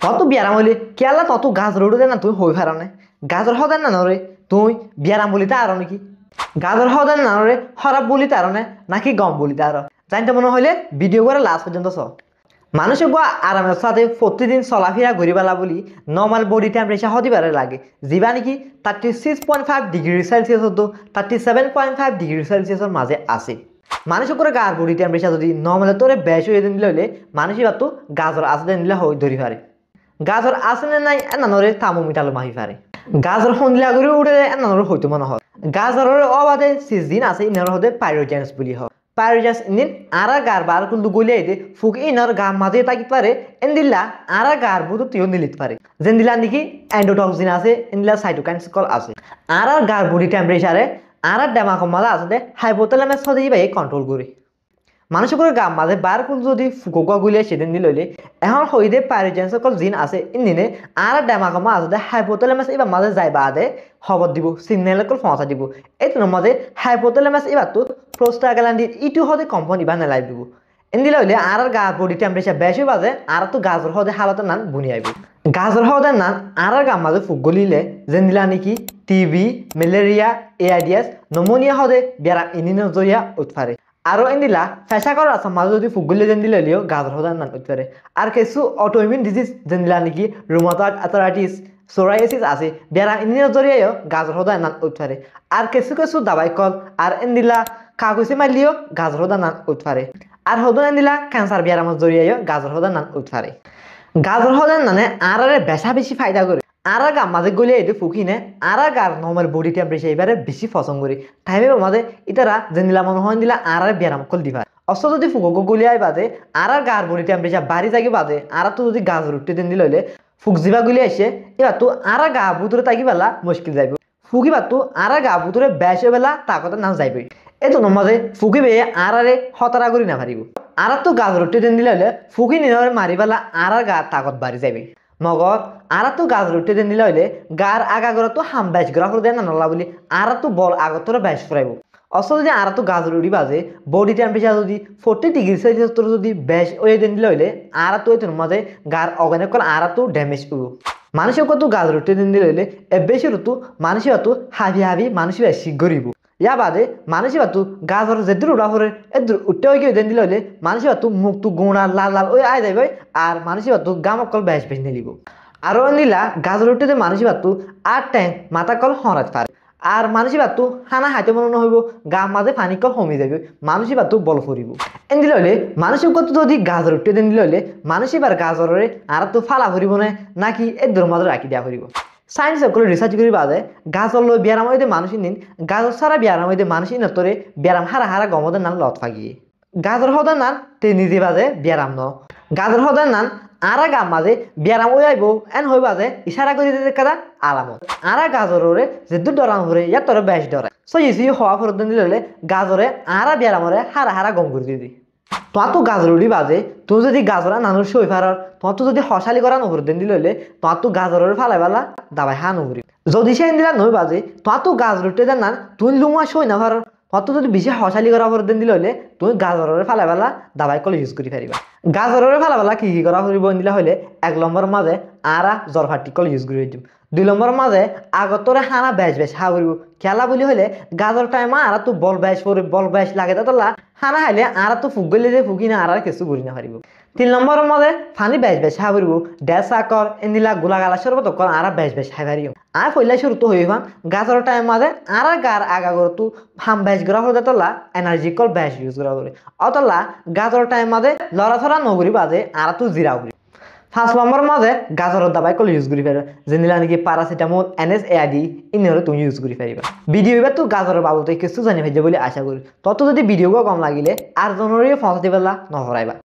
তত বিয়ারাম হইলে কেলা তত গাজর উঠে না তুই হই ফারানে গাজর হদেন না নরে তুই বিয়ারাম বলিতে আরো নাকি গাজর হদেন না নরে হরাব বলিতে আরো নাকি গম বলিতে আরো জানতে মনে হইলে ভিডিও করে লাস্ট পর্যন্ত চ মানুষের আরামের সাথে প্রতিদিন চলাফেরা করিবেলা বলি নর্মাল বডি টেম্পারেচার হদিবারে লাগে যা নাকি 36.5 ডিগ্রি সেলসিয়াস হতো 37.5 ডিগ্রি সেলসিয়াসের মাঝে আছে মানুষের গার বডি টেম্পারেচার যদি নর্মাল তোরে বেশ হয়ে দিলে হইলে মানুষের তো গাজর আছে দিলে হয়ে ধরি পারে গাজর আছে না নাই এনানরে থার্মোমিটার মাহি পারে গাজর সন্ধিয়া করে উঠে এনানরে হয়তো মনে হয় গাজরের অবাধে সিজন আছে ইনার হতে পাইরোজেন্স বলি হয় পাইরোজেন্স ইন আরা গার বার কিন্তু গলিয়ে দে ফুক ইনার গা মাঝে তাকিত পারে এন্দিল্লা আরা গার বুধ তিও নিলিত পারে যেন দিলা নাকি এন্ডোটক্সিন আছে এন্দিলা সাইটোকাইন কল আছে আরা গার বডি টেম্পারেচারে আরা ডেমা কমালা আছে হাইপোথ্যালামাস হতে ভাই কন্ট্রোল করে মানুষের গাম মাঝে বার কুল যদি ফুকুয়া গুলিয়ে সেদিন দিল এখন হইদে পাইরোজেন্স সকল জিন আছে ইন্দিনে আর ডেমাকমা আছে হাইপোথ্যালামাস এবার মাঝে যাই বাদে খবর দিব সিগন্যাল কল পৌঁছা দিব এই মাঝে হাইপোথ্যালামাস এবার তো প্রোস্টাগ্ল্যান্ডিন ইটু হতে কম্পন এবার নেলাই দিব এন্দিলা হইলে আর গা বডি টেম্পারেচার বেশি বাজে আর তো গাজর হদে হালতে নান বুনি আইব গাজর হদে নান আর গাম মাঝে ফুক গলিলে যেন দিলা নাকি টিবি ম্যালেরিয়া এআইডিএস নমোনিয়া হদে বেড়া ইনিনের জরিয়া উৎফারে আরো এন্দিলা ফেসা করার আছে মাঝে যদি ফুকগুলি যেন দিলে হলেও গাজর হদার নান উঠতে পারে আর কিছু অটোইমিউন ডিজিজ যেন দিলা নাকি রুমাটয়েড আর্থ্রাইটিস সোরাইসিস আছে বেড়া ইঞ্জিনের জরিয়েও গাজর হদার নান উঠতে পারে আর কিছু দাবাই কল আর এন্দিলা কাগজে মারলিও গাজর হদার নান উঠতে পারে আর হদন এন্দিলা ক্যান্সার বেড়ামত জরিয়েও গাজর হদার নান উঠতে পারে গাজর হদার নানে আর বেশা বেশি ফায়দা করে আর গাম মাঝে গলিয়ে এটি ফুকিনে আর গার নর্মাল বডি টেম্পারেচার এবারে বেশি পছন্দ করি টাইমে মাঝে ইতারা যেন দিলা মনে হয় দিলা আর ব্যায়াম কল দিবা অস্ত যদি ফুকো গলিয়াই বাদে আর গার বডি টেম্পারেচার বাড়ি যাকি বাদে আর তো যদি গাছ উঠতে দিন দিলে হইলে ফুক জিবা গুলি আসে এবার তো আর গা বুতুরে তাকি বেলা মুশকিল যাইব ফুকিবার তো আর গা বুতুরে বেশ বেলা তাকতে না যাইব এই তো মাঝে ফুকি বেয়ে আর হতারা করি না পারিব আর তো গাছ উঠতে দিন দিলে হইলে ফুকি নিয়ে মারি বেলা আর গা তাকত বাড়ি যাবে মগর আর তো গাছ উঠতে দিন দিলে হইলে গার আগাগর তো হাম বেশ গ্রাহ দেয় না নলা বলি আর তো বল আগতরে বেশ ফুরাইব অস্ত যদি আর তো গাছ উড়ি বাজে বডি টেম্পারেচার যদি 40 ডিগ্রি সেলসিয়াস যদি বেশ ওয়ে দিন দিলে হইলে আর তো এর মাঝে গার অর্গানিক কল আর তো ড্যামেজ করব মানুষের কত গাছ উঠতে দিন দিলে হইলে বেশি ঋতু মানুষের তো হাবি মানুষের বেশি গরিব ইয়া বাদে মানুষের বাতু গাজর যেদূর উড়া ফরে এদূর উঠতে হয়ে দেন দিলে হইলে মানুষের বাতু মুখ তু গোড়া লাল লাল ওই আয় যাইবে আর মানুষের বাতু গামক কল বেশ বেশ নিলিব আরো নিলা গাজর উঠতে মানুষের বাতু আর ট্যাং মাথা কল হরাত পারে আর মানুষের বাতু হানা হাইতে মনে হইব গাম মাঝে পানি কল কমে যাবে মানুষের বাতু বল ফুরিব এন দিলে হইলে মানুষের কত যদি গাজর উঠতে দেন দিলে হইলে মানুষের বার গাজরের আর তো ফালা ফুরিব নাকি এদূর মাঝে রাখি দেওয়া ফুরিব সায়েন্স সকলে রিসার্চ করি বাদে গাজর লই ব্যায়াম হইতে মানুষ নিন গাজর ছাড়া ব্যায়াম হইতে মানুষ নতরে ব্যায়াম হারা গমদের নান লত ফাগিয়ে গাজর হদার নান তে নিজে বাজে ব্যায়াম ন গাজর হদার নান আরা গাম মাঝে ব্যায়াম ওই আইব এন হই বাজে ইশারা করে দিতে কাদা আলামত আরা গাজরে যে দূর ডরান হরে ইয়া তোর বেশ ডরে সো ইসি হওয়া ফরত দিলে গাজরে আরা ব্যায়ামরে হারা গম করে দিদি তোমার তো গাজর উড়ি বাজে তুই যদি গাজরা নানুর সই ফারার তোমার তো যদি হসালি করা নহর দেন দিলে হইলে তোমার তো গাজরের ফালাই বেলা দাবাই হা নহরি যদি সে দিলা নই বাজে তোমার তো গাজর উঠতে দেন না তুই লুমা সই না ফারার তোমার তো যদি বেশি হসালি করা ফর দেন দিলে হইলে তুই গাজরের ফালাই বেলা দাবাই কল ইউজ করি পারিবা গাজরের ফালাই বেলা কি করা ফুরিব দিলা হইলে 1 নম্বর মাঝে আরা জরফাটি কল ইউজ করে দিম 2 নম্বর মাঝে আগতরে হানা বেশ হা ফুরিব খেলা বলি হইলে গাজর টাইমা আর তো বল বেশ লাগে তোলা হানা হাইলে আর তো ফুক গলে যে ফুকি না আর কিছু ঘুরি না পারিব 3 নম্বর মাঝে ফানি বেশ হা ফুরিব ড্যাস আকর এন্দিলা গোলা গালা সর্বত কর আর বেশ হাই পারিব আর ফইলা শুরু তো হইবান গাজর টাইম মাঝে আর গার আগাগর তো ফাম বেশ গ্রহ হতে তোলা এনার্জি কল বেশ ইউজ করা করে অতলা গাজর টাইম মাঝে লড়াছড়া নগরি বাজে আর তো জিরা উড়ি 5 নম্বর মাঝে গাজরের দাবাই কল ইউজ করি পারিবা যেনিলা নাকি প্যারাসিটামল NSAID ইনরে তুমি ইউজ করি পারিবা ভিডিও এবার তো গাজরের বাবদে কিছু জানি ভাইজে বলে আশা করি তত যদি ভিডিও কম লাগিলে আর জনরে পৌঁছাতে পারলা নহরাইবা।